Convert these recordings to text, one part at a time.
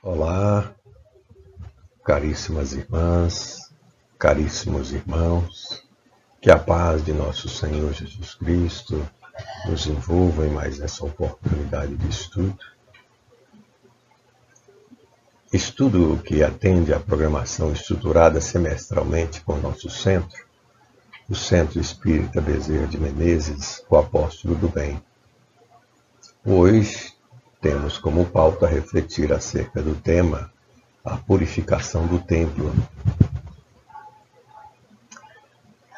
Olá, caríssimas irmãs, caríssimos irmãos, que a paz de nosso Senhor Jesus Cristo nos envolva em mais essa oportunidade de estudo. Estudo que atende à programação estruturada semestralmente por nosso centro, o Centro Espírita Bezerra de Menezes, o Apóstolo do Bem. Hoje temos como pauta refletir acerca do tema a purificação do templo.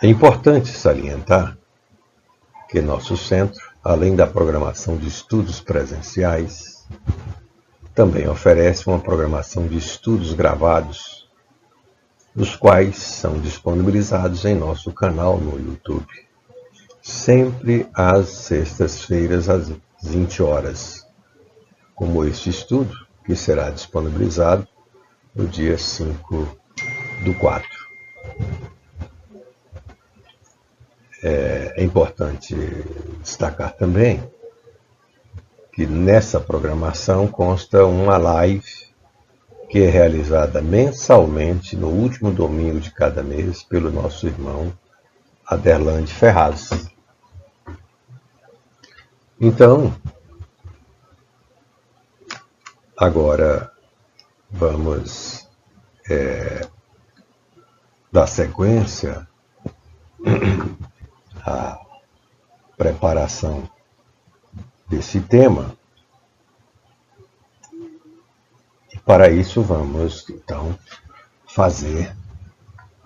É importante salientar que nosso centro, além da programação de estudos presenciais, também oferece uma programação de estudos gravados, os quais são disponibilizados em nosso canal no YouTube, sempre às sextas-feiras às 20 horas, como este estudo, que será disponibilizado no dia 5/4. É importante destacar também que nessa programação consta uma live que é realizada mensalmente no último domingo de cada mês pelo nosso irmão Aderlande Ferraz. Então, agora vamos dar sequência à preparação desse tema. E para isso vamos, então, fazer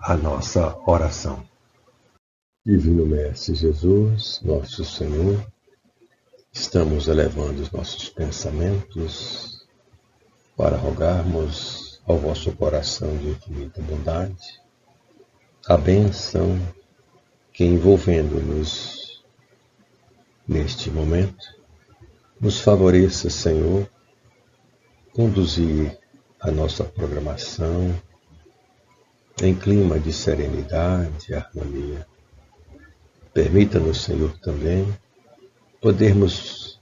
a nossa oração. Divino Mestre Jesus, nosso Senhor, estamos elevando os nossos pensamentos para rogarmos ao vosso coração de infinita bondade a bênção que, envolvendo-nos neste momento, nos favoreça, Senhor, conduzir a nossa programação em clima de serenidade e harmonia. Permita-nos, Senhor, também podermos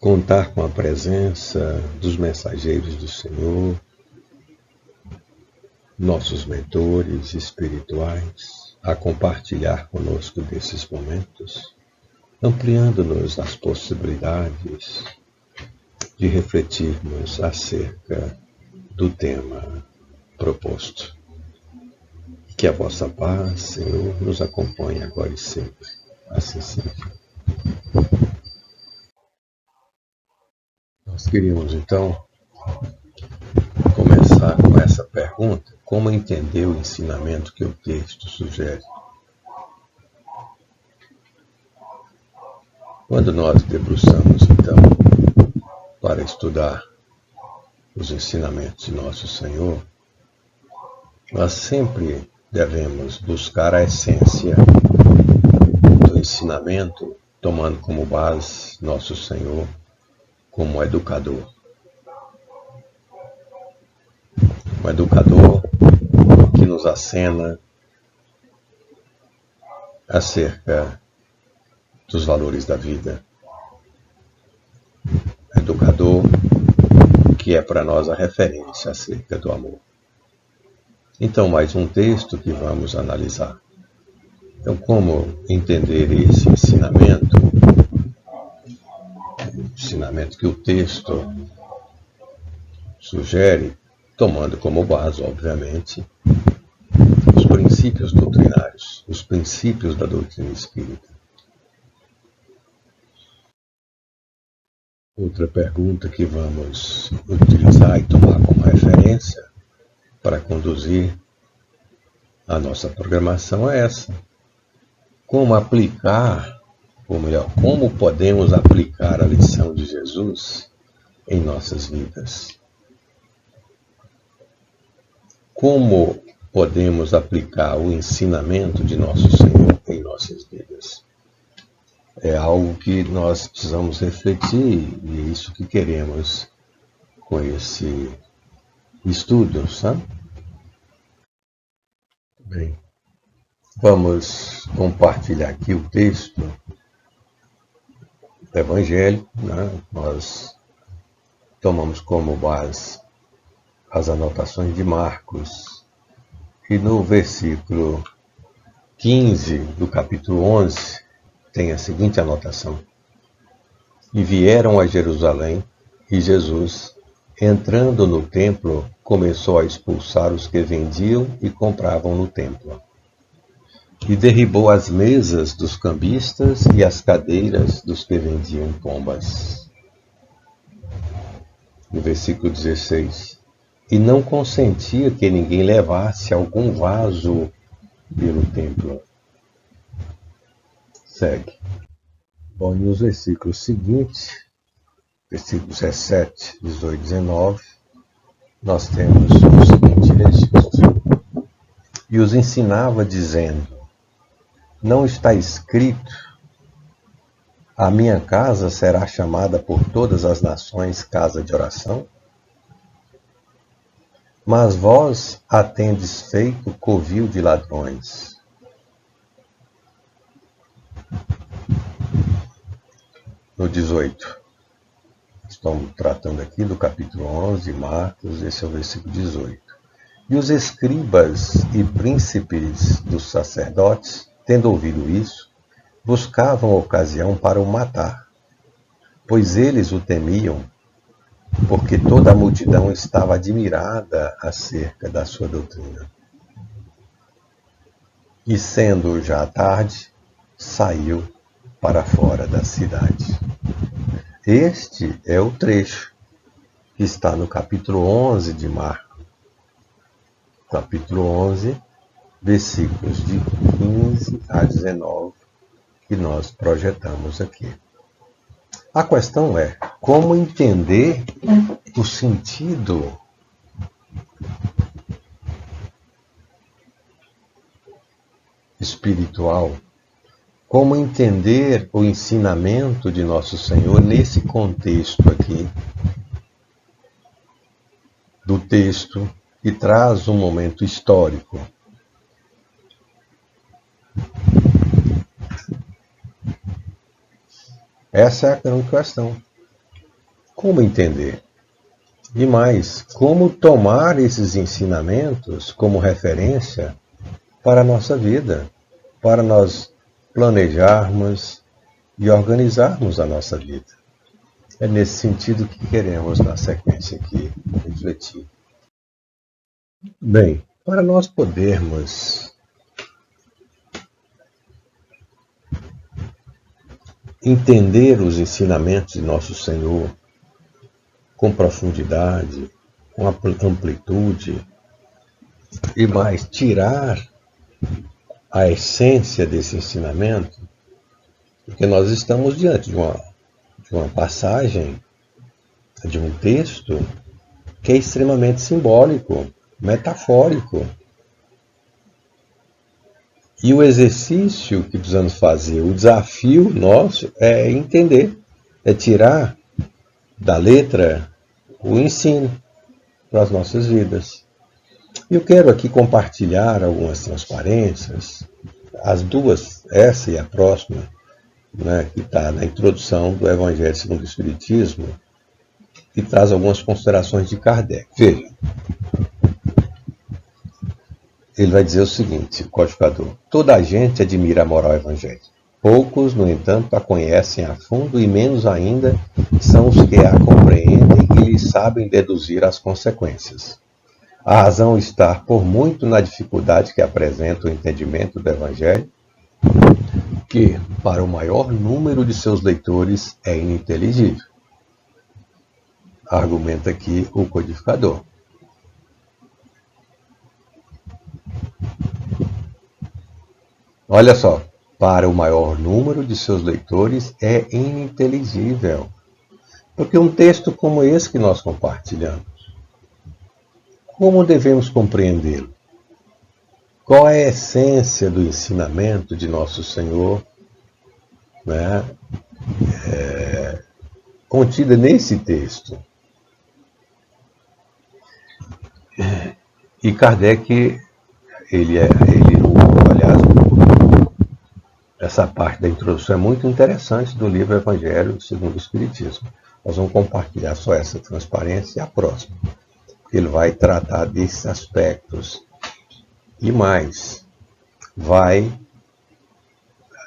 contar com a presença dos mensageiros do Senhor, nossos mentores espirituais, a compartilhar conosco desses momentos, ampliando-nos as possibilidades de refletirmos acerca do tema proposto. Que a vossa paz, Senhor, nos acompanhe agora e sempre. Assim seja. Nós queríamos, então, começar com essa pergunta: como entender o ensinamento que o texto sugere? Quando nós debruçamos, então, para estudar os ensinamentos de nosso Senhor, nós sempre devemos buscar a essência do ensinamento, tomando como base nosso Senhor como educador. Um educador que nos acena acerca dos valores da vida. Educador que é para nós a referência acerca do amor. Então, mais um texto que vamos analisar. Então, como entender esse ensinamento? O ensinamento que o texto sugere, tomando como base, obviamente, os princípios doutrinários, os princípios da doutrina espírita. Outra pergunta que vamos utilizar e tomar como referência para conduzir a nossa programação é essa: como aplicar, ou melhor, como podemos aplicar a lição de Jesus em nossas vidas? Como podemos aplicar o ensinamento de nosso Senhor em nossas vidas? É algo que nós precisamos refletir e é isso que queremos com esse estudo, sabe? Bem, vamos compartilhar aqui o texto do Evangelho, né? Nós tomamos como base as anotações de Marcos. E no versículo 15 do capítulo 11, tem a seguinte anotação: E vieram a Jerusalém, e Jesus, entrando no templo, começou a expulsar os que vendiam e compravam no templo. E derribou as mesas dos cambistas e as cadeiras dos que vendiam pombas. No versículo 16: E não consentia que ninguém levasse algum vaso pelo templo. Segue. Bom, e nos versículos seguintes, versículos 17, 18 e 19, nós temos o seguinte registro: E os ensinava dizendo: Não está escrito, a minha casa será chamada por todas as nações casa de oração? Mas vós a tendes feito covil de ladrões. No 18, estamos tratando aqui do capítulo 11 de Marcos, esse é o versículo 18. E os escribas e príncipes dos sacerdotes, tendo ouvido isso, buscavam ocasião para o matar, pois eles o temiam, porque toda a multidão estava admirada acerca da sua doutrina. E sendo já tarde, saiu para fora da cidade. Este é o trecho que está no capítulo 11 de Marcos. Capítulo 11, versículos de 15 a 19, que nós projetamos aqui. A questão é como entender o sentido espiritual, como entender o ensinamento de nosso Senhor nesse contexto aqui, do texto que traz um momento histórico. Essa é a grande questão. Como entender? E mais, como tomar esses ensinamentos como referência para a nossa vida, para nós planejarmos e organizarmos a nossa vida. É nesse sentido que queremos, na sequência aqui, refletir. Bem, para nós podermos entender os ensinamentos de nosso Senhor com profundidade, com amplitude, e mais, tirar a essência desse ensinamento, porque nós estamos diante de uma passagem, de um texto que é extremamente simbólico, metafórico. E o exercício que precisamos fazer, o desafio nosso é entender, é tirar da letra o ensino para as nossas vidas. Eu quero aqui compartilhar algumas transparências, as duas, essa e a próxima, né, que está na introdução do Evangelho segundo o Espiritismo, que traz algumas considerações de Kardec. Veja, ele vai dizer o seguinte, o codificador: toda a gente admira a moral evangélica. Poucos, no entanto, a conhecem a fundo e menos ainda são os que a compreendem e lhe sabem deduzir as consequências. A razão está, por muito, na dificuldade que apresenta o entendimento do Evangelho, que, para o maior número de seus leitores, é ininteligível. Argumenta aqui o codificador. Olha só, para o maior número de seus leitores é ininteligível. Porque um texto como esse que nós compartilhamos, como devemos compreendê-lo? Qual é a essência do ensinamento de nosso Senhor, né, contida nesse texto? E Kardec, aliás, essa parte da introdução é muito interessante do livro Evangelho segundo o Espiritismo. Nós vamos compartilhar só essa transparência e a próxima. ele vai tratar desses aspectos. E mais, vai,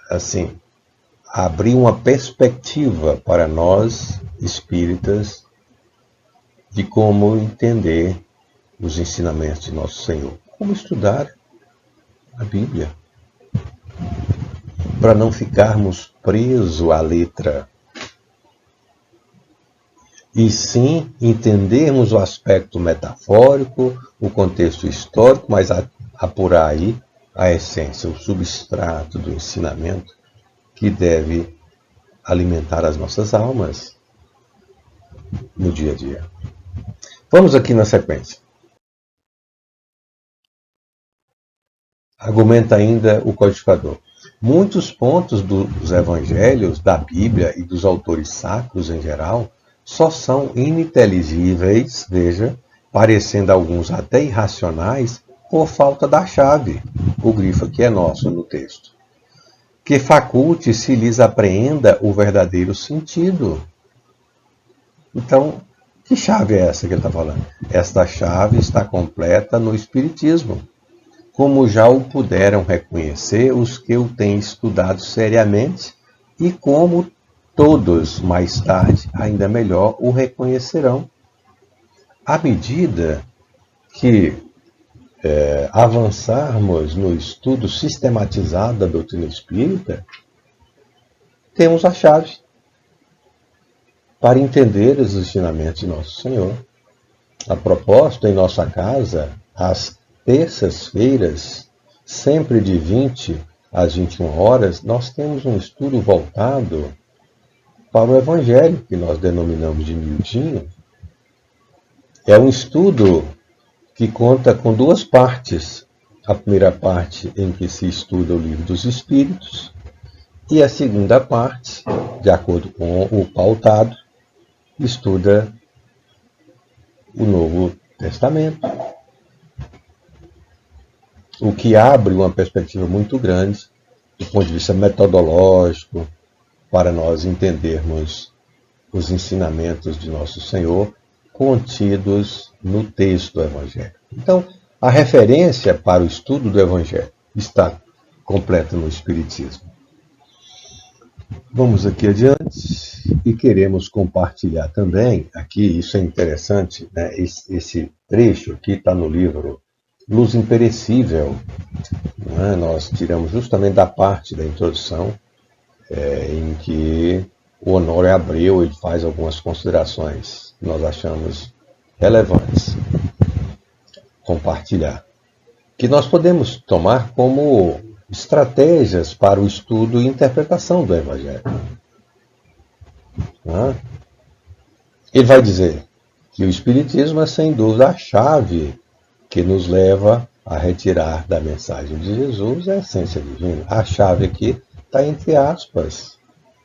assim, abrir uma perspectiva para nós, espíritas, de como entender os ensinamentos de Nosso Senhor. Como estudar a Bíblia. Para não ficarmos presos à letra. E sim entendermos o aspecto metafórico, o contexto histórico, mas apurar aí a essência, o substrato do ensinamento que deve alimentar as nossas almas no dia a dia. Vamos aqui na sequência. Argumenta ainda o codificador. Muitos pontos dos evangelhos, da Bíblia e dos autores sacros em geral, só são ininteligíveis, veja, parecendo alguns até irracionais, por falta da chave, o grifo que é nosso no texto, que faculte se lhes apreenda o verdadeiro sentido. Então, que chave é essa que ele está falando? Esta chave está completa no Espiritismo, como já o puderam reconhecer os que o têm estudado seriamente e como todos, mais tarde, ainda melhor, o reconhecerão. À medida que avançarmos no estudo sistematizado da doutrina espírita, temos a chave para entender os ensinamentos de Nosso Senhor. A propósito, em nossa casa, às terças-feiras, sempre de 20 às 21 horas, nós temos um estudo voltado para o Evangelho, que nós denominamos de miudinho. É um estudo que conta com duas partes. A primeira parte em que se estuda o Livro dos Espíritos e a segunda parte, de acordo com o pautado, estuda o Novo Testamento. O que abre uma perspectiva muito grande do ponto de vista metodológico para nós entendermos os ensinamentos de Nosso Senhor contidos no texto do Evangelho. Então, a referência para o estudo do Evangelho está completa no Espiritismo. Vamos aqui adiante e queremos compartilhar também, aqui, isso é interessante, né? Esse trecho aqui está no livro Luz Imperecível, né? Nós tiramos justamente da parte da introdução em que o Honório Abreu ele faz algumas considerações que nós achamos relevantes compartilhar, que nós podemos tomar como estratégias para o estudo e interpretação do Evangelho. Ele vai dizer que o Espiritismo é sem dúvida a chave que nos leva a retirar da mensagem de Jesus a essência divina. A chave aqui está entre aspas,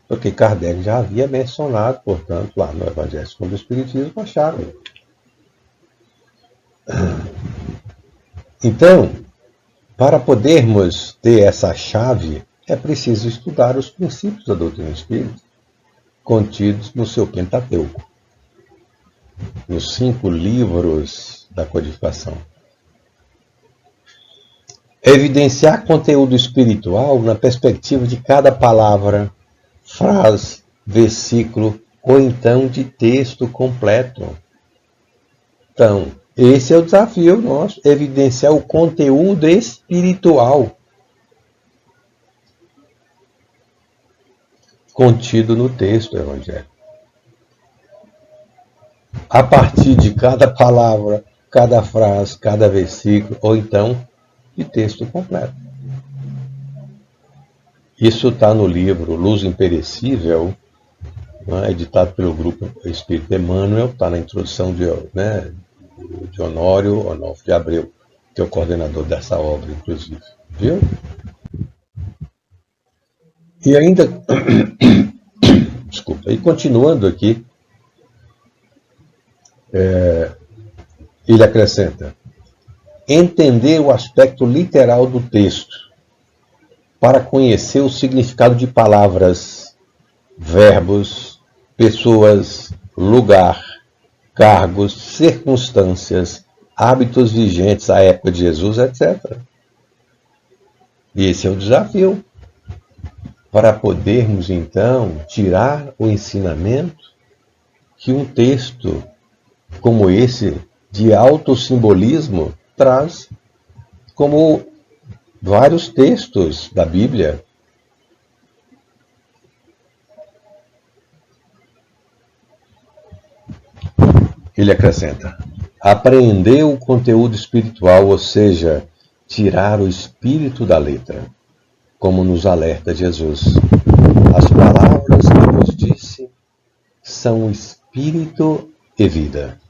porque Kardec já havia mencionado, portanto, lá no Evangelho segundo o Espiritismo, a chave. Então, para podermos ter essa chave, é preciso estudar os princípios da doutrina espírita, contidos no seu Pentateuco, nos 5 livros da codificação. Evidenciar conteúdo espiritual na perspectiva de cada palavra, frase, versículo ou então de texto completo. Então, esse é o desafio nosso, evidenciar o conteúdo espiritual contido no texto do Evangelho. A partir de cada palavra, cada frase, cada versículo, ou então de texto completo. Isso está no livro Luz Imperecível, né, editado pelo Grupo Espírita Emmanuel, está na introdução de Honório Onofre de Abreu, que é o coordenador dessa obra, inclusive. Viu? E ainda, desculpa, e continuando aqui, ele acrescenta: entender o aspecto literal do texto, para conhecer o significado de palavras, verbos, pessoas, lugar, cargos, circunstâncias, hábitos vigentes à época de Jesus, etc. E esse é o desafio, para podermos então tirar o ensinamento que um texto como esse, de autossimbolismo, traz, como vários textos da Bíblia. Ele acrescenta: apreender o conteúdo espiritual, ou seja, tirar o espírito da letra, como nos alerta Jesus. As palavras que vos disse são espírito e vida.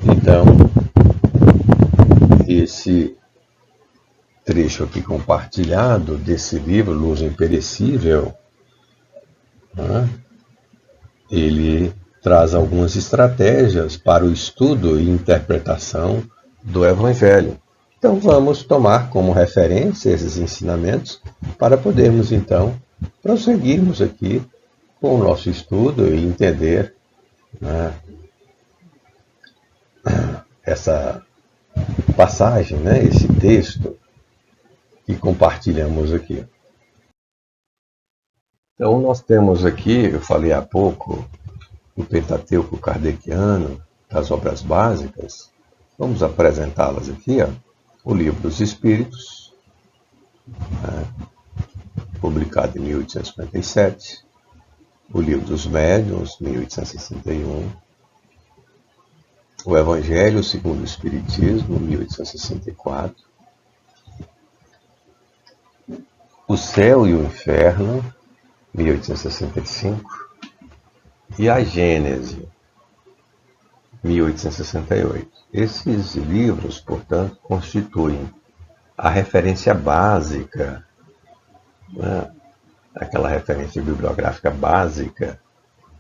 Então, esse trecho aqui compartilhado desse livro, Luz Imperecível, né, ele traz algumas estratégias para o estudo e interpretação do Evangelho. Então vamos tomar como referência esses ensinamentos para podermos então prosseguirmos aqui com o nosso estudo e entender, né, essa passagem, né, esse texto que compartilhamos aqui. Então nós temos aqui, eu falei há pouco, o Pentateuco Kardeciano, das obras básicas. Vamos apresentá-las aqui, ó. O Livro dos Espíritos, né, publicado em 1857. O Livro dos Médiuns, 1861. O Evangelho segundo o Espiritismo, 1864. O Céu e o Inferno, 1865. E a Gênese, 1868. Esses livros, portanto, constituem a referência básica, né, aquela referência bibliográfica básica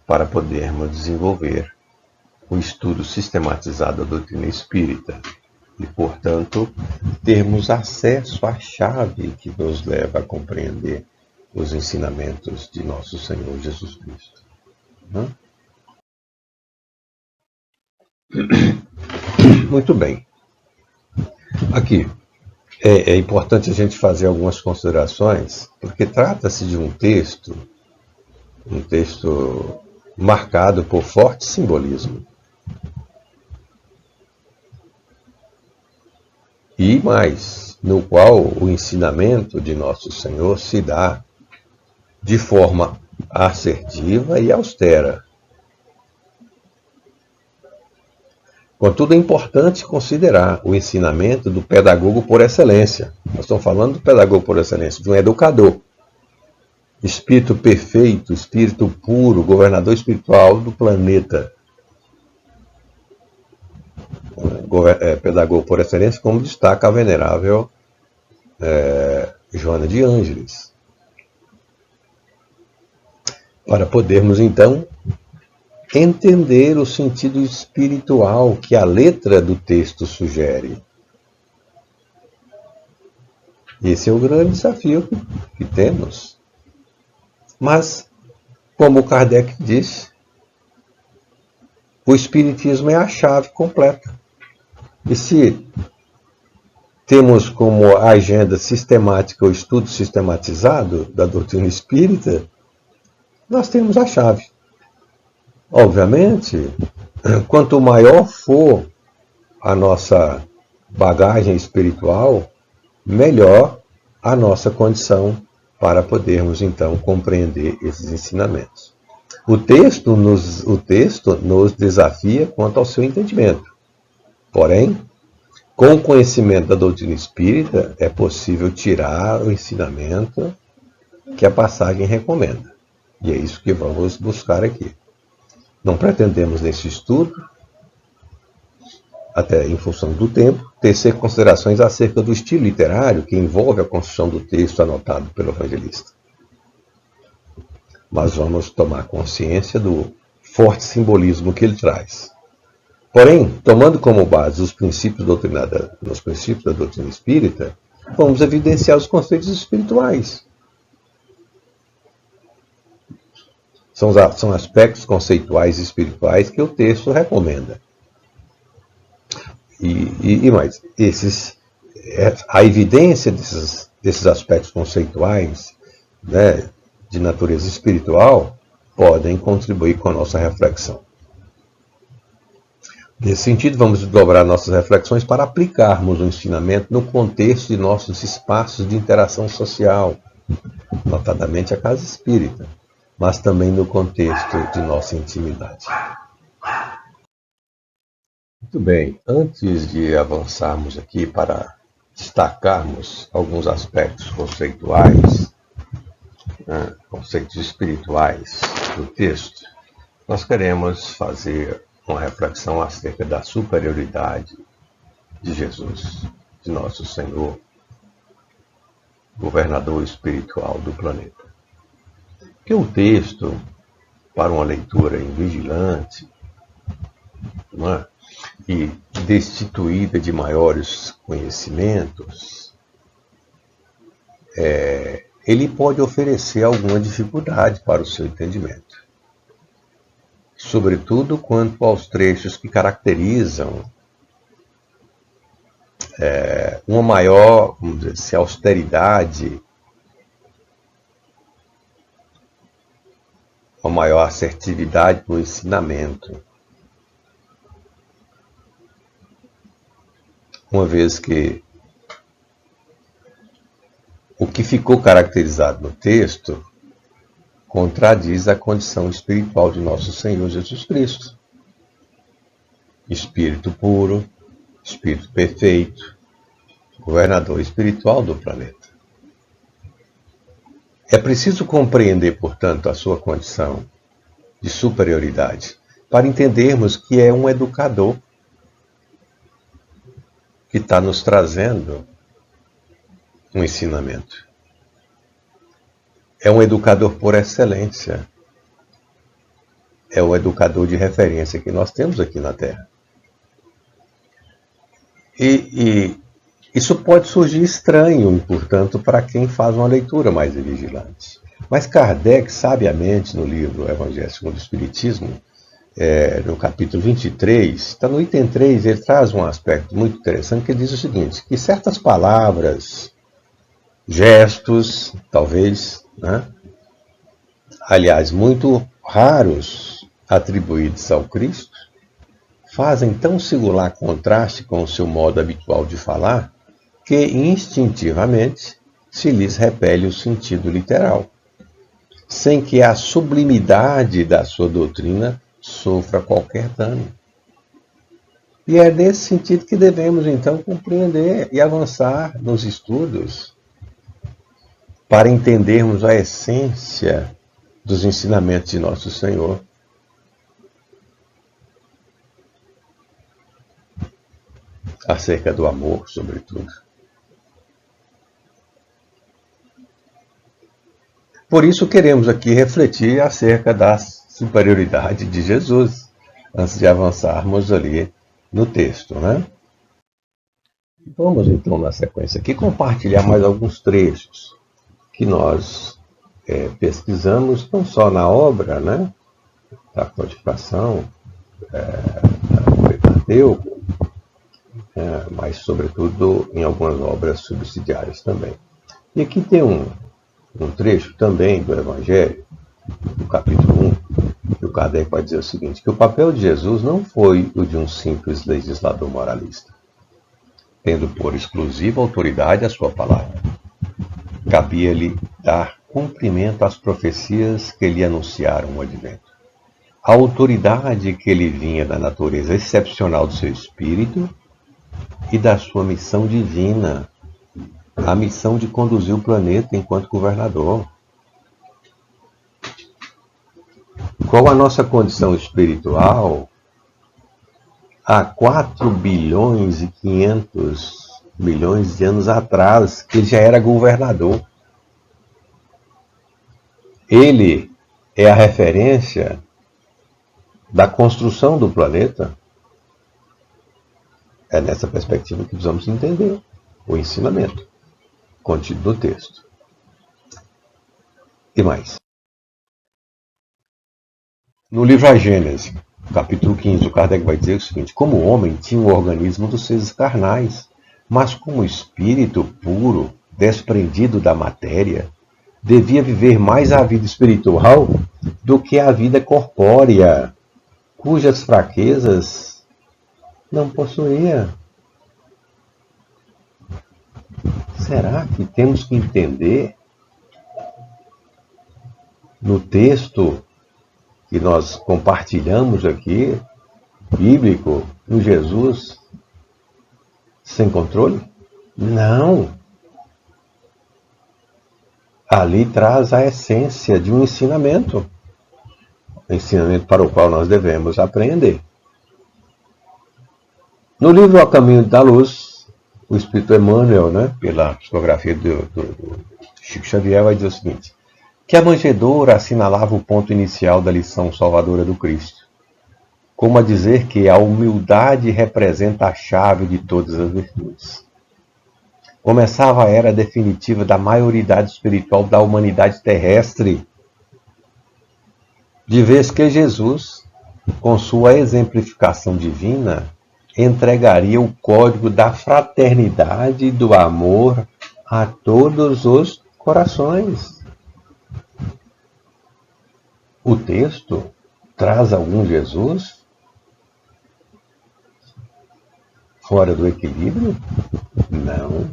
para podermos desenvolver o estudo sistematizado da doutrina espírita e, portanto, termos acesso à chave que nos leva a compreender os ensinamentos de nosso Senhor Jesus Cristo. Muito bem. Aqui, é importante a gente fazer algumas considerações, porque trata-se de um texto marcado por forte simbolismo. E mais, no qual o ensinamento de nosso Senhor se dá de forma assertiva e austera. Contudo, é importante considerar o ensinamento do pedagogo por excelência. Nós estamos falando do pedagogo por excelência, de um educador. Espírito perfeito, espírito puro, governador espiritual do planeta. Pedagogo por excelência, como destaca a venerável Joana de Ângeles. Para podermos, então, entender o sentido espiritual que a letra do texto sugere. Esse é o grande desafio que temos. Mas, como Kardec disse, o Espiritismo é a chave completa. E se temos como agenda sistemática o estudo sistematizado da doutrina espírita, nós temos a chave. Obviamente, quanto maior for a nossa bagagem espiritual, melhor a nossa condição para podermos, então, compreender esses ensinamentos. O texto nos desafia quanto ao seu entendimento. Porém, com o conhecimento da doutrina espírita, é possível tirar o ensinamento que a passagem recomenda. E é isso que vamos buscar aqui. Não pretendemos, nesse estudo, até em função do tempo, tecer considerações acerca do estilo literário que envolve a construção do texto anotado pelo evangelista. Mas vamos tomar consciência do forte simbolismo que ele traz. Porém, tomando como base os princípios da doutrina espírita, vamos evidenciar os conceitos espirituais. São aspectos conceituais e espirituais que o texto recomenda. E mais, a evidência desses aspectos conceituais, né, de natureza espiritual podem contribuir com a nossa reflexão. Nesse sentido, vamos desdobrar nossas reflexões para aplicarmos o ensinamento no contexto de nossos espaços de interação social, notadamente a casa espírita, mas também no contexto de nossa intimidade. Muito bem, antes de avançarmos aqui para destacarmos alguns aspectos conceituais, né, conceitos espirituais do texto, nós queremos fazer uma reflexão acerca da superioridade de Jesus, de nosso Senhor, governador espiritual do planeta. Porque o texto, para uma leitura invigilante, não é? E destituída de maiores conhecimentos, ele pode oferecer alguma dificuldade para o seu entendimento. Sobretudo quanto aos trechos que caracterizam uma maior, vamos dizer assim, austeridade, uma maior assertividade no ensinamento. Uma vez que o que ficou caracterizado no texto contradiz a condição espiritual de nosso Senhor Jesus Cristo. Espírito puro, Espírito perfeito, governador espiritual do planeta. É preciso compreender, portanto, a sua condição de superioridade para entendermos que é um educador que está nos trazendo um ensinamento. É um educador por excelência. É o educador de referência que nós temos aqui na Terra. E isso pode surgir estranho, portanto, para quem faz uma leitura mais vigilante. Mas Kardec, sabiamente, no livro Evangelho segundo o Espiritismo, no capítulo 23, está no item 3, ele traz um aspecto muito interessante, que ele diz o seguinte, que certas palavras, gestos, talvez, né, aliás, muito raros, atribuídos ao Cristo, fazem tão singular contraste com o seu modo habitual de falar, que instintivamente se lhes repele o sentido literal, sem que a sublimidade da sua doutrina sofra qualquer dano. E é nesse sentido que devemos, então, compreender e avançar nos estudos para entendermos a essência dos ensinamentos de nosso Senhor. Acerca do amor, sobretudo. Por isso queremos aqui refletir acerca da superioridade de Jesus, antes de avançarmos ali no texto, né? Vamos então, na sequência aqui, compartilhar mais alguns trechos que nós pesquisamos, não só na obra, né, da codificação do Pentateuco, mas sobretudo em algumas obras subsidiárias também. E aqui tem um trecho também do Evangelho, do capítulo 1, que o Kardec vai dizer o seguinte, que o papel de Jesus não foi o de um simples legislador moralista, tendo por exclusiva autoridade a sua palavra. Cabia-lhe dar cumprimento às profecias que lhe anunciaram o advento. A autoridade que lhe vinha da natureza excepcional do seu espírito e da sua missão divina, a missão de conduzir o planeta enquanto governador. Qual a nossa condição espiritual há 4 bilhões e 500 milhões de anos atrás, que ele já era governador. Ele é a referência da construção do planeta. É nessa perspectiva que precisamos entender o ensinamento contido no texto. E mais. No livro A Gênese, capítulo 15, o Kardec vai dizer o seguinte: como o homem tinha o organismo dos seres carnais, mas como espírito puro, desprendido da matéria, devia viver mais a vida espiritual do que a vida corpórea, cujas fraquezas não possuía. Será que temos que entender no texto que nós compartilhamos aqui, bíblico, no Jesus sem controle? Não. Ali traz a essência de um ensinamento para o qual nós devemos aprender. No livro A Caminho da Luz, o Espírito Emmanuel, pela psicografia do Chico Xavier, vai dizer o seguinte: que a manjedoura assinalava o ponto inicial da lição salvadora do Cristo, como a dizer que a humildade representa a chave de todas as virtudes. Começava a era definitiva da maioridade espiritual da humanidade terrestre, de vez que Jesus, com sua exemplificação divina, entregaria o código da fraternidade e do amor a todos os corações. O texto traz algum Jesus fora do equilíbrio? Não.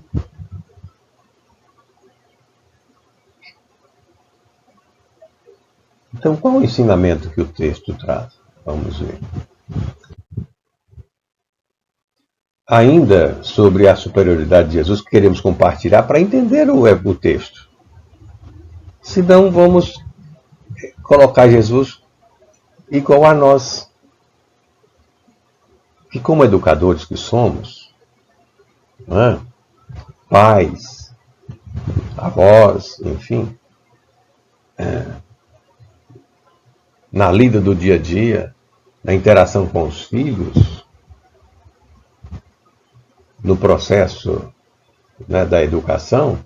Então, qual o ensinamento que o texto traz? Vamos ver. Ainda sobre a superioridade de Jesus, que queremos compartilhar para entender o texto. Se não, vamos colocar Jesus igual a nós. Que como educadores que somos, pais, avós, enfim, na lida do dia a dia, na interação com os filhos, no processo da educação,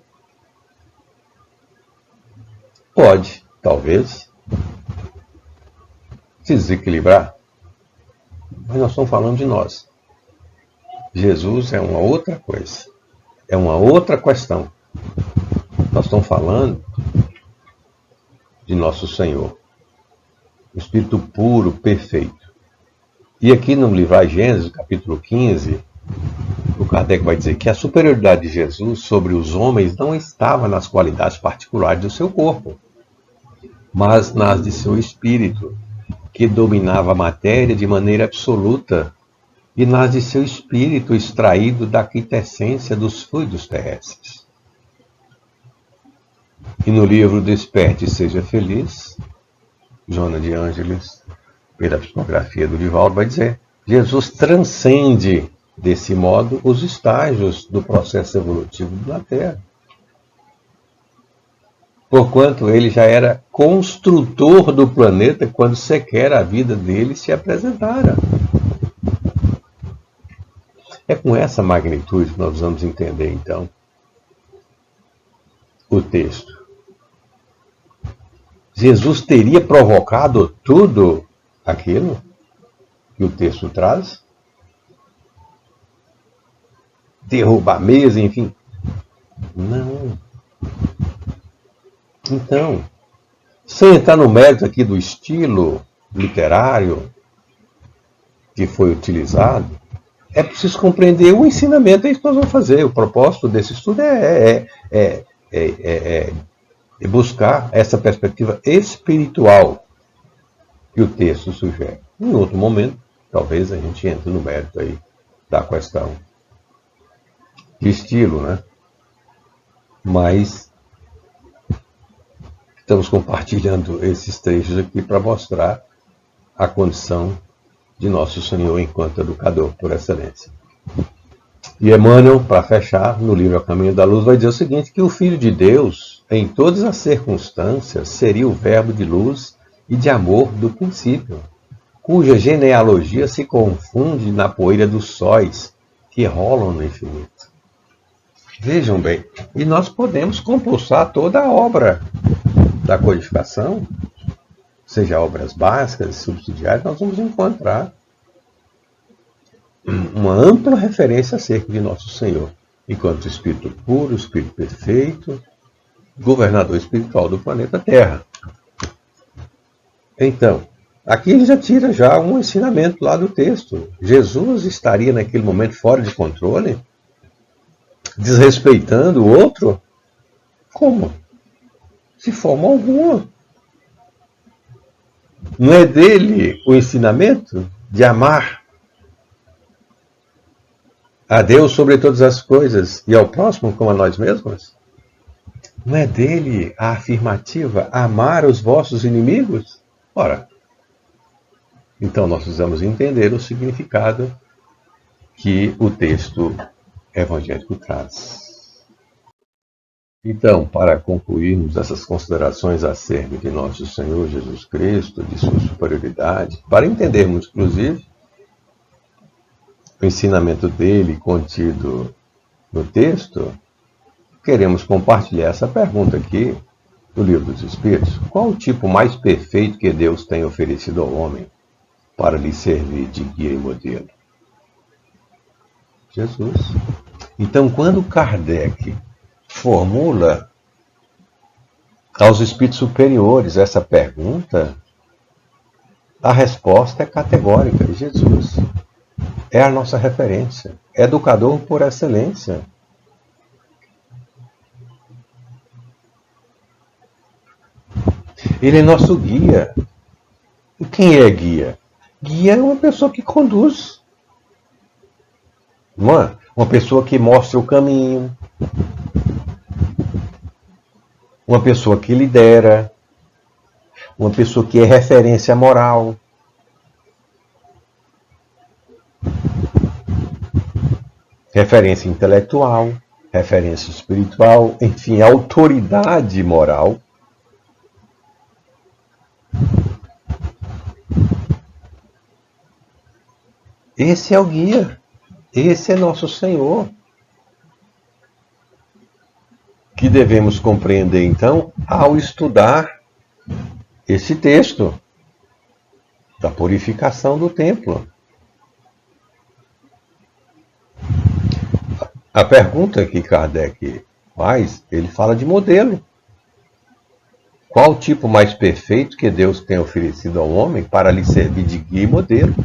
pode, talvez, se desequilibrar. Mas nós estamos falando de nós. Jesus é uma outra coisa. É uma outra questão. Nós estamos falando de nosso Senhor. O Espírito puro, perfeito. E aqui no livro A Gênese, capítulo 15, o Kardec vai dizer que a superioridade de Jesus sobre os homens não estava nas qualidades particulares do seu corpo, mas nas de seu espírito, que dominava a matéria de maneira absoluta, e nas de seu espírito extraído da quintessência dos fluidos terrestres. E no livro Desperte e Seja Feliz, Joana de Ângeles, pela psicografia do Divaldo, vai dizer: Jesus transcende, desse modo, os estágios do processo evolutivo da Terra. Porquanto ele já era construtor do planeta quando sequer a vida dele se apresentara. É com essa magnitude que nós vamos entender, então, o texto. Jesus teria provocado tudo aquilo que o texto traz? Derrubar a mesa, enfim. Não. Então, sem entrar no mérito aqui do estilo literário que foi utilizado, é preciso compreender o ensinamento. É isso que nós vamos fazer. O propósito desse estudo é buscar essa perspectiva espiritual que o texto sugere. Em outro momento, talvez a gente entre no mérito aí da questão de estilo, Mas estamos compartilhando esses trechos aqui para mostrar a condição de nosso Senhor enquanto educador por excelência. E Emmanuel, para fechar, no livro A Caminho da Luz, vai dizer o seguinte: que o Filho de Deus, em todas as circunstâncias, seria o verbo de luz e de amor do princípio, cuja genealogia se confunde na poeira dos sóis que rolam no infinito. Vejam bem, e nós podemos compulsar toda a obra da codificação seja obras básicas, subsidiárias, nós vamos encontrar uma ampla referência acerca de nosso Senhor, enquanto Espírito puro, Espírito perfeito, governador espiritual do planeta Terra. Então, aqui ele já tira já um ensinamento lá do texto. Jesus estaria naquele momento fora de controle, desrespeitando o outro? Como? De forma alguma. Não é dele o ensinamento de amar a Deus sobre todas as coisas e ao próximo como a nós mesmos? Não é dele a afirmativa, amar os vossos inimigos? Ora, então nós precisamos entender o significado que o texto evangélico traz. Então, para concluirmos essas considerações acerca de nosso Senhor Jesus Cristo, de sua superioridade, para entendermos, inclusive, o ensinamento dele contido no texto, queremos compartilhar essa pergunta aqui do Livro dos Espíritos. Qual o tipo mais perfeito que Deus tem oferecido ao homem para lhe servir de guia e modelo? Jesus. Então, quando Kardec formula aos espíritos superiores essa pergunta, a resposta é categórica: Jesus é a nossa referência, educador por excelência. Ele é nosso guia. E quem é guia? Guia é uma pessoa que conduz. Uma pessoa que mostra o caminho. Uma pessoa que lidera. Uma pessoa que é referência moral. Referência intelectual. Referência espiritual. Enfim, autoridade moral. Esse é o guia. Esse é nosso Senhor. Que devemos compreender, então, ao estudar esse texto da purificação do templo. A pergunta que Kardec faz, ele fala de modelo. Qual o tipo mais perfeito que Deus tem oferecido ao homem para lhe servir de guia e modelo?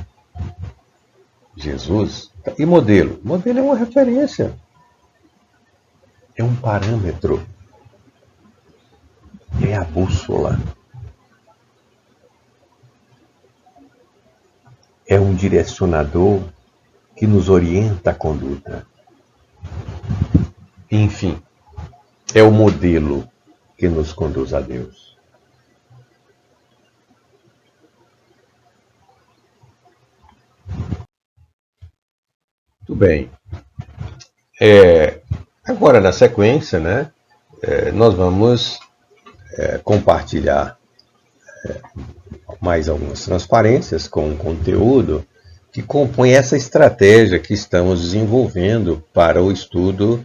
Jesus. E modelo? Modelo é uma referência. É um parâmetro. É a bússola. É um direcionador que nos orienta a conduta. Enfim, é o modelo que nos conduz a Deus. Muito bem. Agora, na sequência, né, nós vamos compartilhar mais algumas transparências com o conteúdo que compõe essa estratégia que estamos desenvolvendo para o estudo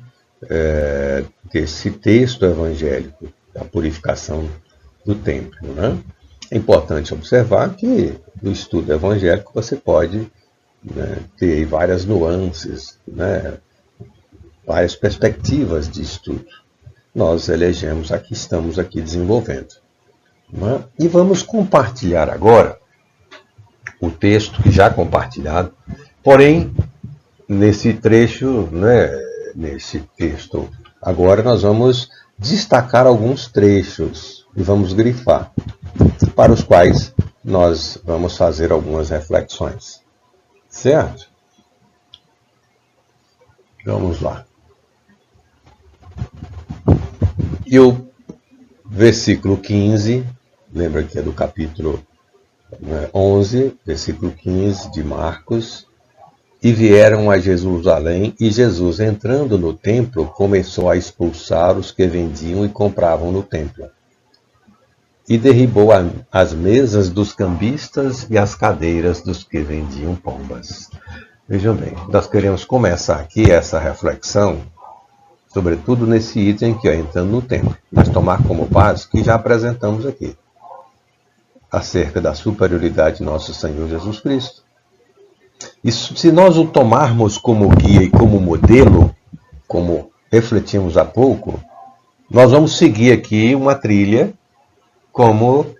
desse texto evangélico, da purificação do templo, né? É importante observar que no estudo evangélico você pode, né, ter várias nuances, né, várias perspectivas de estudo. Nós elegemos aqui, estamos aqui desenvolvendo. Né? E vamos compartilhar agora o texto que já compartilhado, porém, nesse trecho, né, nesse texto, agora nós vamos destacar alguns trechos e vamos grifar, para os quais nós vamos fazer algumas reflexões. Certo? Vamos lá. E o versículo 15, lembra que é do capítulo 11, versículo 15 de Marcos. E vieram a Jerusalém, e Jesus, entrando no templo, começou a expulsar os que vendiam e compravam no templo. E derribou as mesas dos cambistas e as cadeiras dos que vendiam pombas. Vejam bem, nós queremos começar aqui essa reflexão, sobretudo nesse item que é entrando no templo, mas tomar como base que já apresentamos aqui. acerca da superioridade de nosso Senhor Jesus Cristo. E se nós o tomarmos como guia e como modelo, como refletimos há pouco, nós vamos seguir aqui uma trilha como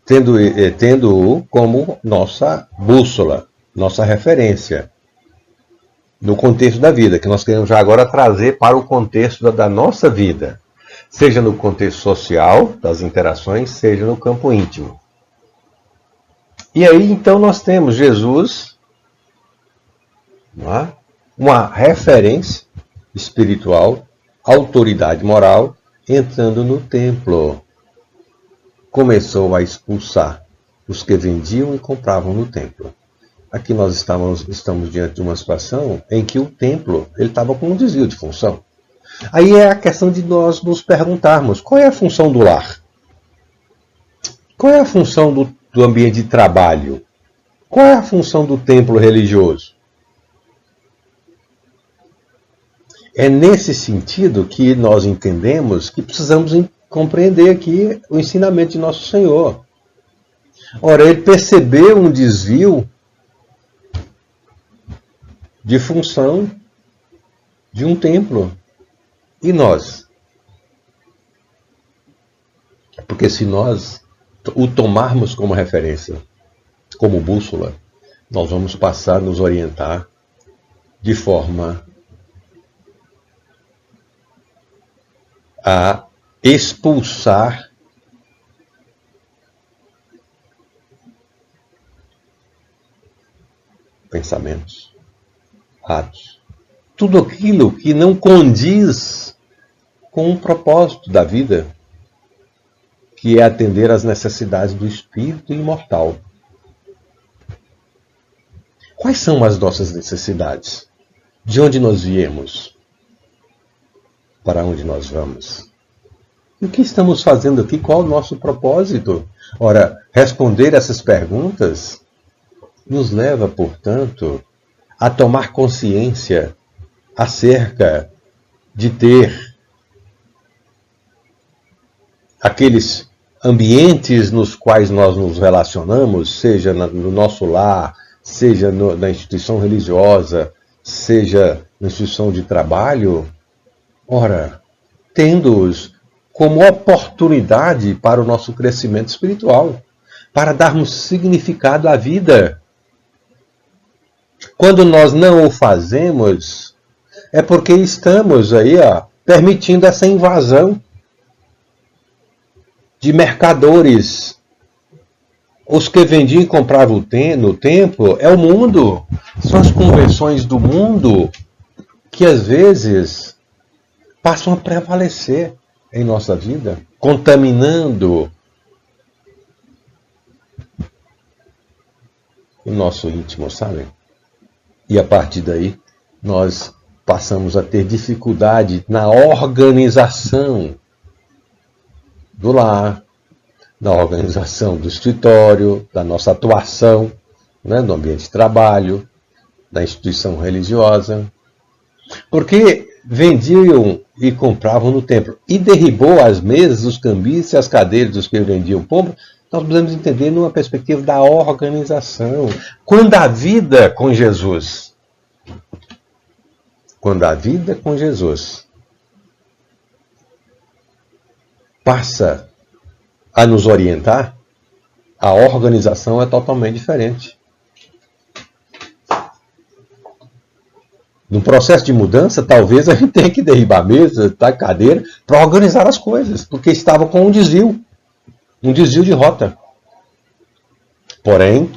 tendo-o como nossa bússola, nossa referência no contexto da vida, que nós queremos já agora trazer para o contexto da nossa vida, seja no contexto social, das interações, seja no campo íntimo. E aí, então, nós temos Jesus, uma referência espiritual, autoridade moral, entrando no templo. Começou a expulsar os que vendiam e compravam no templo. Aqui nós estamos diante de uma situação em que o templo estava com um desvio de função. Aí é a questão de nós nos perguntarmos, qual é a função do lar? Qual é a função do ambiente de trabalho? Qual é a função do templo religioso? É nesse sentido que nós entendemos que precisamos compreender aqui o ensinamento de nosso Senhor. Ora, ele percebeu um desvio de função de um templo. E nós? Porque se nós o tomarmos como referência, como bússola, nós vamos passar a nos orientar de forma a expulsar pensamentos, atos, tudo aquilo que não condiz com o propósito da vida, que é atender às necessidades do espírito imortal. Quais são as nossas necessidades? De onde nós viemos? Para onde nós vamos? E o que estamos fazendo aqui? Qual o nosso propósito? Ora, responder essas perguntas nos leva, portanto, a tomar consciência acerca de ter aqueles ambientes nos quais nós nos relacionamos, seja no nosso lar, seja na instituição religiosa, seja na instituição de trabalho, ora, tendo-os como oportunidade para o nosso crescimento espiritual, para darmos significado à vida. Quando nós não o fazemos, é porque estamos aí, permitindo essa invasão de mercadores. Os que vendiam e compravam no templo é o mundo. São as convenções do mundo que às vezes passam a prevalecer em nossa vida, contaminando o nosso íntimo, sabe? E a partir daí, nós passamos a ter dificuldade na organização do lar, na organização do escritório, da nossa atuação, no ambiente de trabalho, da instituição religiosa. Porque vendiam e compravam no templo e derribou as mesas, os cambistas e as cadeiras dos que vendiam pombo. Nós precisamos entender numa perspectiva da organização. Quando a vida com Jesus passa a nos orientar, a organização é totalmente diferente. No processo de mudança, talvez a gente tenha que derribar a mesa, a cadeira, para organizar as coisas, porque estava com um desvio de rota. Porém,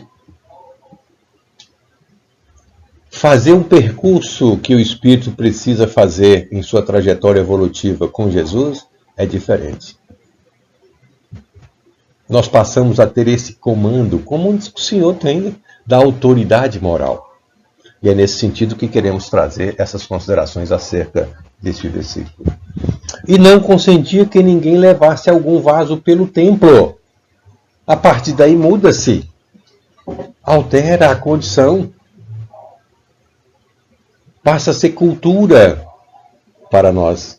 fazer um percurso que o espírito precisa fazer em sua trajetória evolutiva com Jesus é diferente. Nós passamos a ter esse comando, como o Senhor tem, da autoridade moral. E é nesse sentido que queremos trazer essas considerações acerca deste versículo. E não consentia que ninguém levasse algum vaso pelo templo. A partir daí muda-se. Altera a condição. Passa a ser cultura para nós.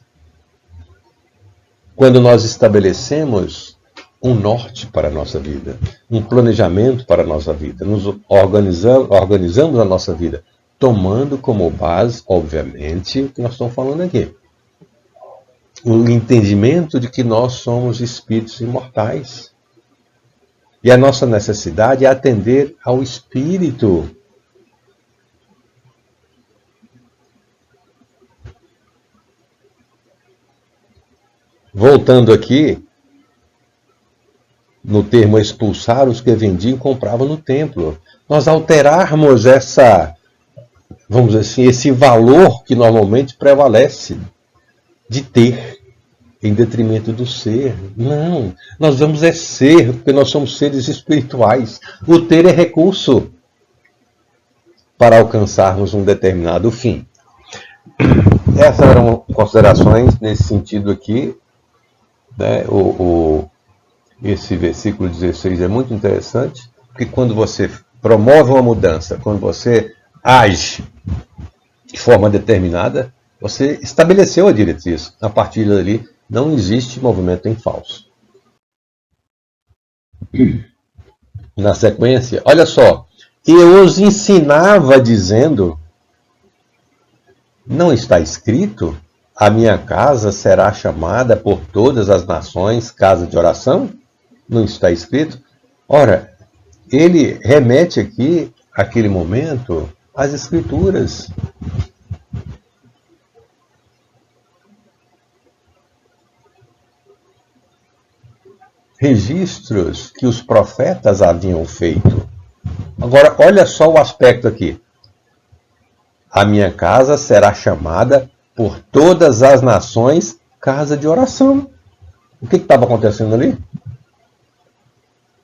Quando nós estabelecemos um norte para a nossa vida, um planejamento para a nossa vida. Nos organizamos a nossa vida, tomando como base, obviamente, o que nós estamos falando aqui. O entendimento de que nós somos espíritos imortais. E a nossa necessidade é atender ao espírito. Voltando aqui, no termo expulsar os que vendiam e compravam no templo. Nós alterarmos vamos dizer assim, esse valor que normalmente prevalece de ter em detrimento do ser. Não, nós vamos ser, porque nós somos seres espirituais. O ter é recurso para alcançarmos um determinado fim. Essas eram considerações nesse sentido aqui, né? Esse versículo 16 é muito interessante, porque quando você promove uma mudança, quando você age de forma determinada, você estabeleceu a diretriz. A partir dali, não existe movimento em falso. Na sequência, olha só. Eu os ensinava dizendo, não está escrito, a minha casa será chamada por todas as nações casa de oração? Não está escrito? Ora, ele remete aqui, àquele momento, às Escrituras. Registros que os profetas haviam feito. Agora, olha só o aspecto aqui. A minha casa será chamada por todas as nações casa de oração. O que estava acontecendo ali?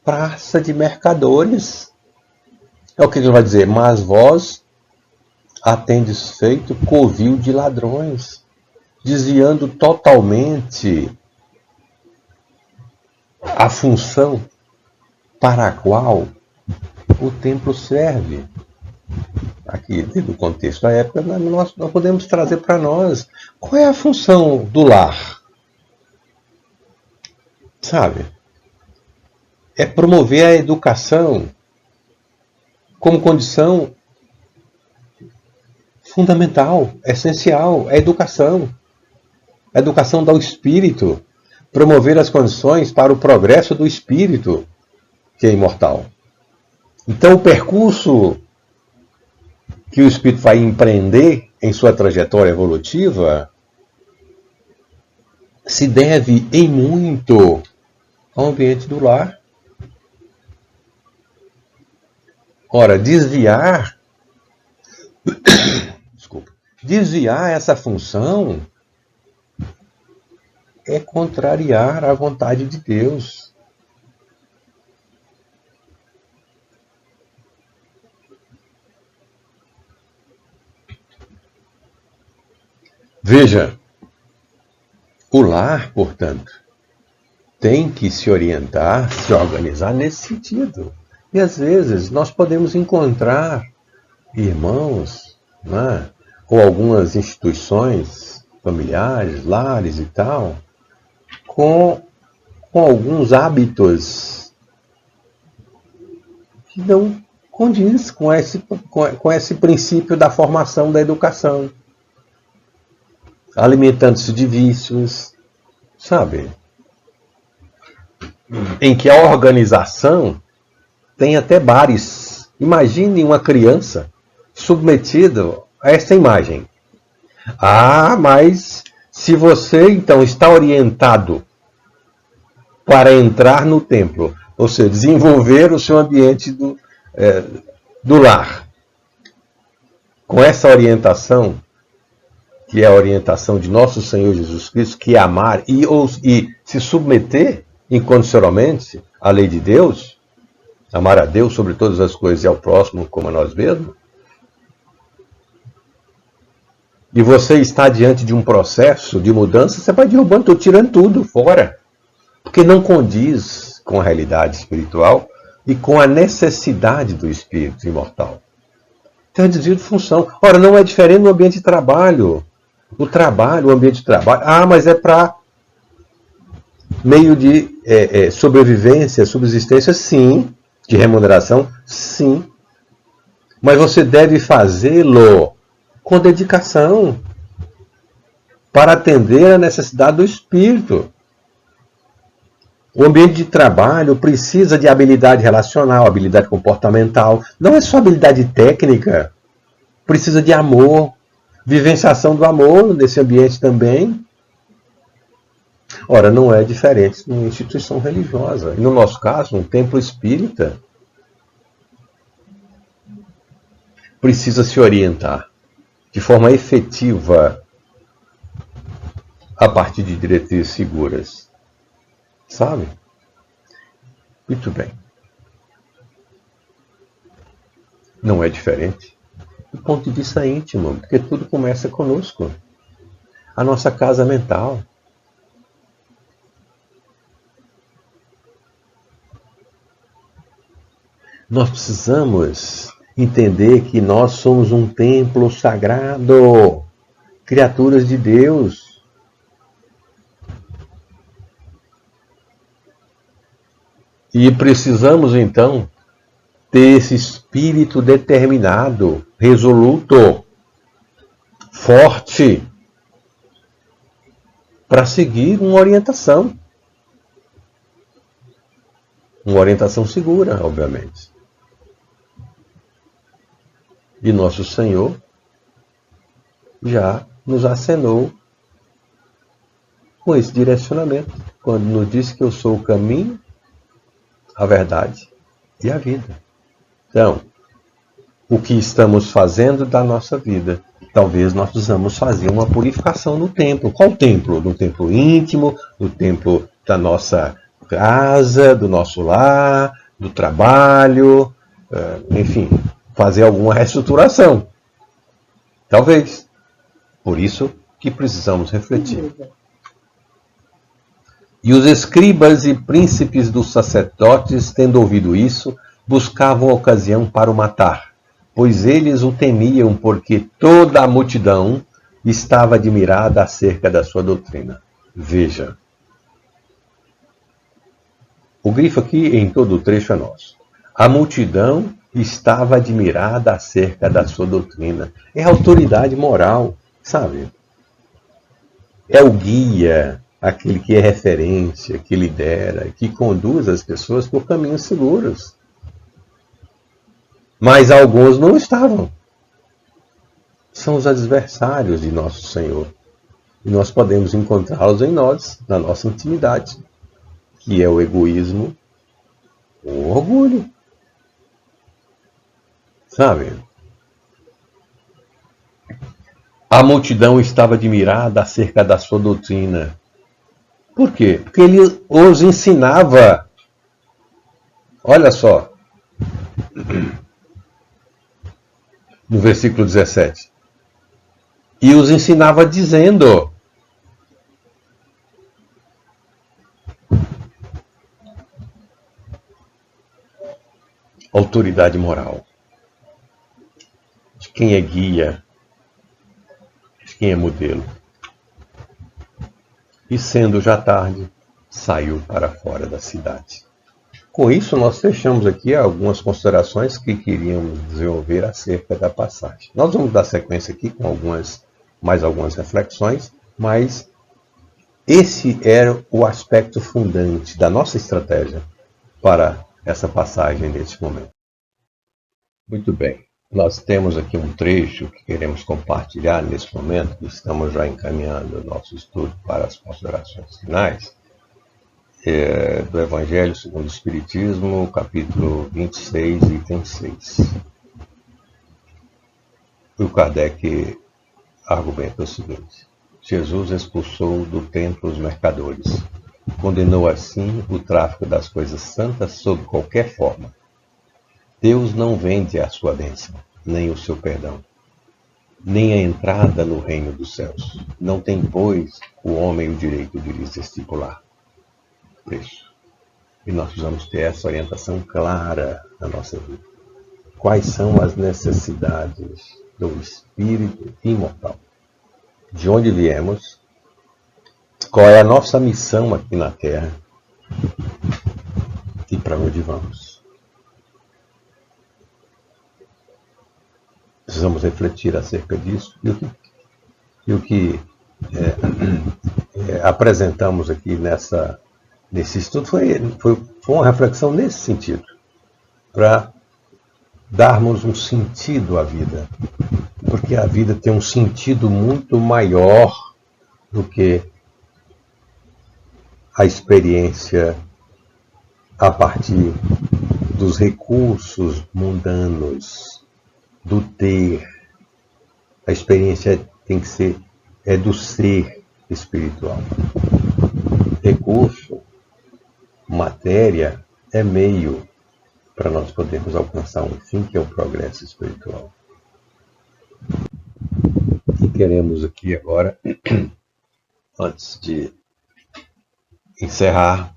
Praça de mercadores. É o que ele vai dizer. Mas vós a tendes feito covil de ladrões, desviando totalmente a função para a qual o templo serve. Aqui, dentro do contexto da época, nós podemos trazer para nós qual é a função do lar. Sabe? É promover a educação como condição fundamental, essencial, a educação. A educação dá o espírito. Promover as condições para o progresso do espírito, que é imortal. Então, o percurso que o espírito vai empreender em sua trajetória evolutiva se deve em muito ao ambiente do lar. Ora, desviar essa função é contrariar a vontade de Deus. Veja, o lar, portanto, tem que se orientar, se organizar nesse sentido. E às vezes nós podemos encontrar irmãos, né, ou algumas instituições familiares, lares e tal, com alguns hábitos que não condiz com esse princípio da formação da educação. Alimentando-se de vícios, sabe? Em que a organização tem até bares. Imagine uma criança submetida a essa imagem. Ah, mas se você então está orientado para entrar no templo, ou seja, desenvolver o seu ambiente do lar, com essa orientação, que é a orientação de nosso Senhor Jesus Cristo, que é amar e se submeter incondicionalmente à lei de Deus, amar a Deus sobre todas as coisas e ao próximo como a nós mesmos, e você está diante de um processo de mudança, você vai derrubando, estou tirando tudo fora, porque não condiz com a realidade espiritual e com a necessidade do espírito imortal. Então é desvio de função. Ora, não é diferente no ambiente de trabalho. O ambiente de trabalho, mas é para Meio de sobrevivência, subsistência, sim. De remuneração, sim. Mas você deve fazê-lo com dedicação para atender a necessidade do espírito. O ambiente de trabalho precisa de habilidade relacional, habilidade comportamental. Não é só habilidade técnica. Precisa de amor, vivenciação do amor nesse ambiente também. Ora, não é diferente numa instituição religiosa. E no nosso caso, um templo espírita precisa se orientar de forma efetiva a partir de diretrizes seguras. Sabe? Muito bem. Não é diferente do ponto de vista íntimo, porque tudo começa conosco. A nossa casa mental. Nós precisamos entender que nós somos um templo sagrado, criaturas de Deus. E precisamos, então, ter esse espírito determinado, resoluto, forte, para seguir uma orientação. Uma orientação segura, obviamente. E nosso Senhor já nos acenou com esse direcionamento, quando nos disse que eu sou o caminho, a verdade e a vida. Então, o que estamos fazendo da nossa vida? Talvez nós precisamos fazer uma purificação no templo. Qual templo? No templo íntimo, no templo da nossa casa, do nosso lar, do trabalho, enfim, fazer alguma reestruturação. Talvez. Por isso que precisamos refletir. E os escribas e príncipes dos sacerdotes, tendo ouvido isso, buscavam ocasião para o matar, pois eles o temiam, porque toda a multidão estava admirada acerca da sua doutrina. Veja. O grifo aqui em todo o trecho é nosso. A multidão estava admirada acerca da sua doutrina. É a autoridade moral, sabe? É o guia, aquele que é referência, que lidera, que conduz as pessoas por caminhos seguros. Mas alguns não estavam. São os adversários de nosso Senhor. E nós podemos encontrá-los em nós, na nossa intimidade, que é o egoísmo, o orgulho. Sabe? A multidão estava admirada acerca da sua doutrina. Por quê? Porque ele os ensinava. Olha só. No versículo 17. E os ensinava dizendo: autoridade moral. De quem é guia, de quem é modelo. E sendo já tarde, saiu para fora da cidade. Com isso, nós fechamos aqui algumas considerações que queríamos desenvolver acerca da passagem. Nós vamos dar sequência aqui com mais algumas reflexões, mas esse era o aspecto fundante da nossa estratégia para essa passagem neste momento. Muito bem. Nós temos aqui um trecho que queremos compartilhar nesse momento, que estamos já encaminhando o nosso estudo para as considerações finais, do Evangelho segundo o Espiritismo, capítulo 26, item 6. O Kardec argumenta o seguinte: Jesus expulsou do templo os mercadores, condenou assim o tráfico das coisas santas sob qualquer forma. Deus não vende a sua bênção, nem o seu perdão, nem a entrada no reino dos céus. Não tem, pois, o homem o direito de lhes estipular preço. E nós precisamos ter essa orientação clara na nossa vida. Quais são as necessidades do espírito imortal? De onde viemos qual é a nossa missão aqui na Terra e para onde vamos. Precisamos refletir acerca disso e o que apresentamos aqui nesse estudo foi uma reflexão nesse sentido, para darmos um sentido à vida, porque a vida tem um sentido muito maior do que a experiência a partir dos recursos mundanos, do ter. A experiência tem que ser do ser espiritual. Recurso, matéria, é meio para nós podermos alcançar um fim, que é o progresso espiritual. E queremos aqui agora, antes de encerrar,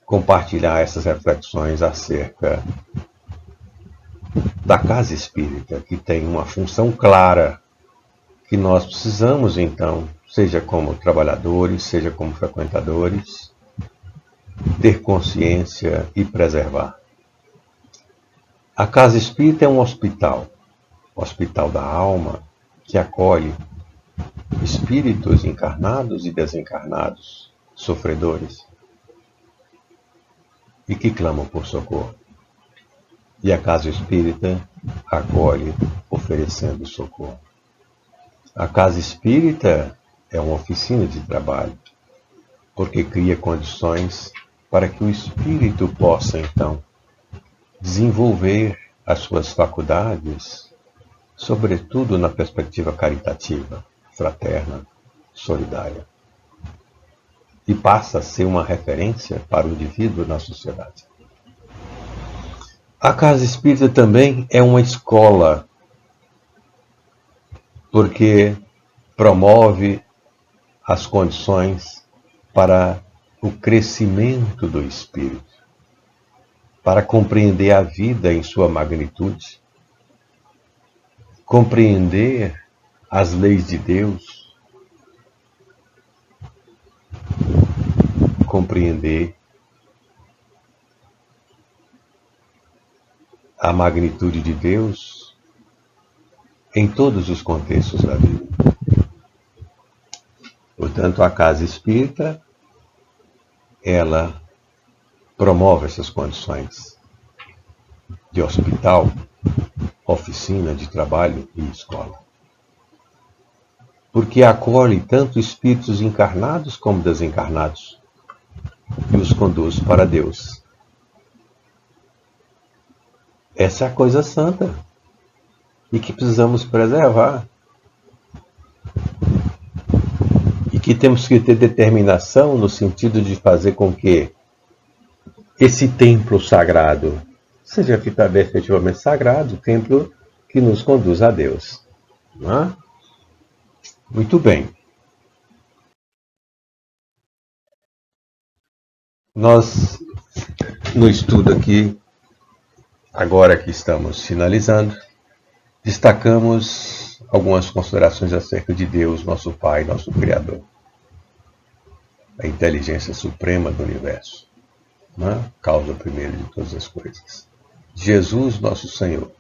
compartilhar essas reflexões acerca da casa espírita, que tem uma função clara, que nós precisamos, então, seja como trabalhadores, seja como frequentadores, ter consciência e preservar. A casa espírita é um hospital da alma, que acolhe espíritos encarnados e desencarnados, sofredores, e que clamam por socorro. E a casa espírita acolhe, oferecendo socorro. A casa espírita é uma oficina de trabalho, porque cria condições para que o espírito possa, então, desenvolver as suas faculdades, sobretudo na perspectiva caritativa, fraterna, solidária. E passa a ser uma referência para o indivíduo na sociedade. A casa espírita também é uma escola, porque promove as condições para o crescimento do espírito, para compreender a vida em sua magnitude, compreender as leis de Deus, compreender a magnitude de Deus em todos os contextos da vida. Portanto, a casa espírita, ela promove essas condições de hospital, oficina de trabalho e escola. Porque acolhe tanto espíritos encarnados como desencarnados e os conduz para Deus. Essa é a coisa santa e que precisamos preservar. E que temos que ter determinação no sentido de fazer com que esse templo sagrado seja efetivamente sagrado, o templo que nos conduz a Deus. Não é? Muito bem. Nós, no estudo aqui, agora que estamos finalizando, destacamos algumas considerações acerca de Deus, nosso Pai, nosso Criador. A inteligência suprema do universo, né? Causa primeira de todas as coisas. Jesus, nosso Senhor,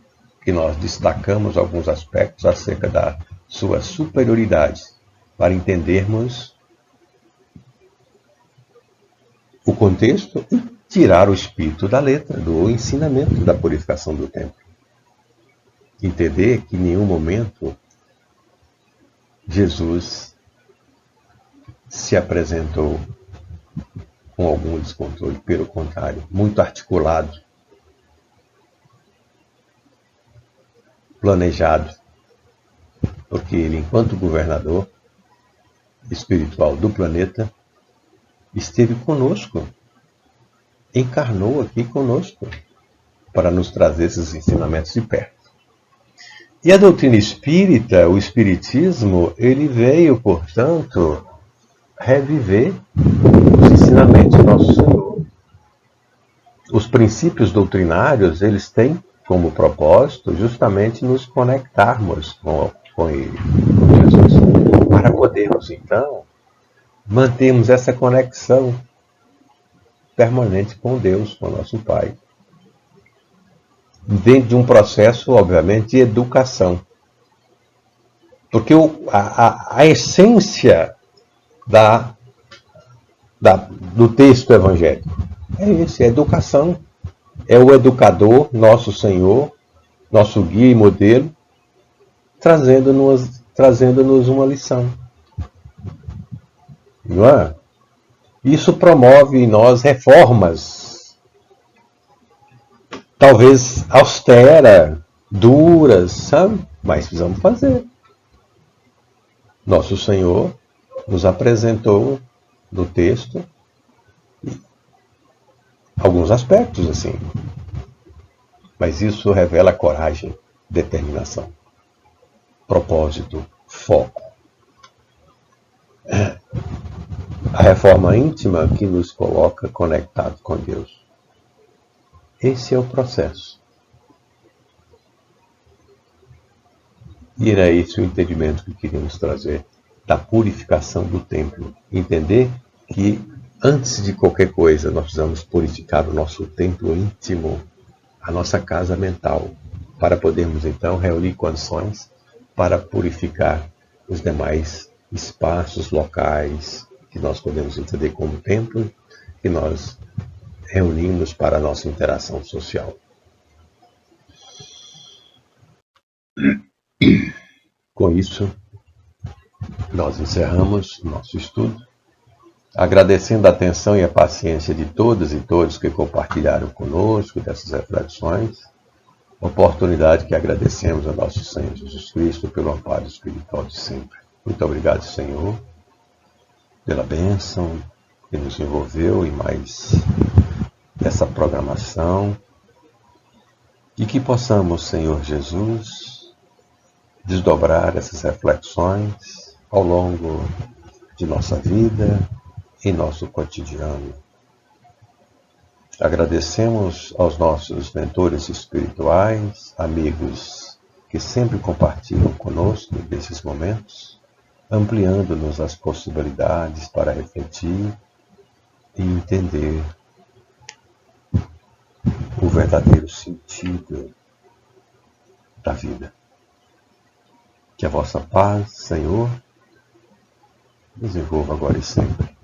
que nós destacamos alguns aspectos acerca da sua superioridade, para entendermos o contexto e tirar o espírito da letra, do ensinamento da purificação do templo. Entender que em nenhum momento Jesus se apresentou com algum descontrole, pelo contrário, muito articulado, planejado, porque ele, enquanto governador espiritual do planeta, esteve conosco, encarnou aqui conosco, para nos trazer esses ensinamentos de perto. E a doutrina espírita, o espiritismo, ele veio, portanto, reviver os ensinamentos do nosso Senhor. Os princípios doutrinários, eles têm como propósito justamente nos conectarmos com Ele, com Jesus, para podermos, então, mantermos essa conexão permanente com Deus, com nosso Pai, dentro de um processo, obviamente, de educação. Porque a essência do texto evangélico é esse, é educação. É o educador, nosso Senhor, nosso guia e modelo, trazendo-nos uma lição. Não é? Isso promove em nós reformas, talvez austeras, duras, sabe? Mas precisamos fazer. Nosso Senhor nos apresentou no texto alguns aspectos assim. Mas isso revela coragem, determinação, propósito, foco. A reforma íntima que nos coloca conectados com Deus. Esse é o processo. E era esse o entendimento que queríamos trazer da purificação do templo. Entender que antes de qualquer coisa nós precisamos purificar o nosso templo íntimo, a nossa casa mental, para podermos então reunir condições para purificar os demais espaços locais que nós podemos entender como templo, que nós reunimos para a nossa interação social. Com isso, nós encerramos nosso estudo, agradecendo a atenção e a paciência de todas e todos que compartilharam conosco dessas reflexões, oportunidade que agradecemos a nosso Senhor Jesus Cristo pelo amparo espiritual de sempre. Muito obrigado, Senhor, pela bênção que nos envolveu em mais essa programação e que possamos, Senhor Jesus, desdobrar essas reflexões ao longo de nossa vida, em nosso cotidiano. Agradecemos aos nossos mentores espirituais, amigos que sempre compartilham conosco desses momentos, ampliando-nos as possibilidades para refletir e entender o verdadeiro sentido da vida. Que a vossa paz, Senhor, nos envolva agora e sempre.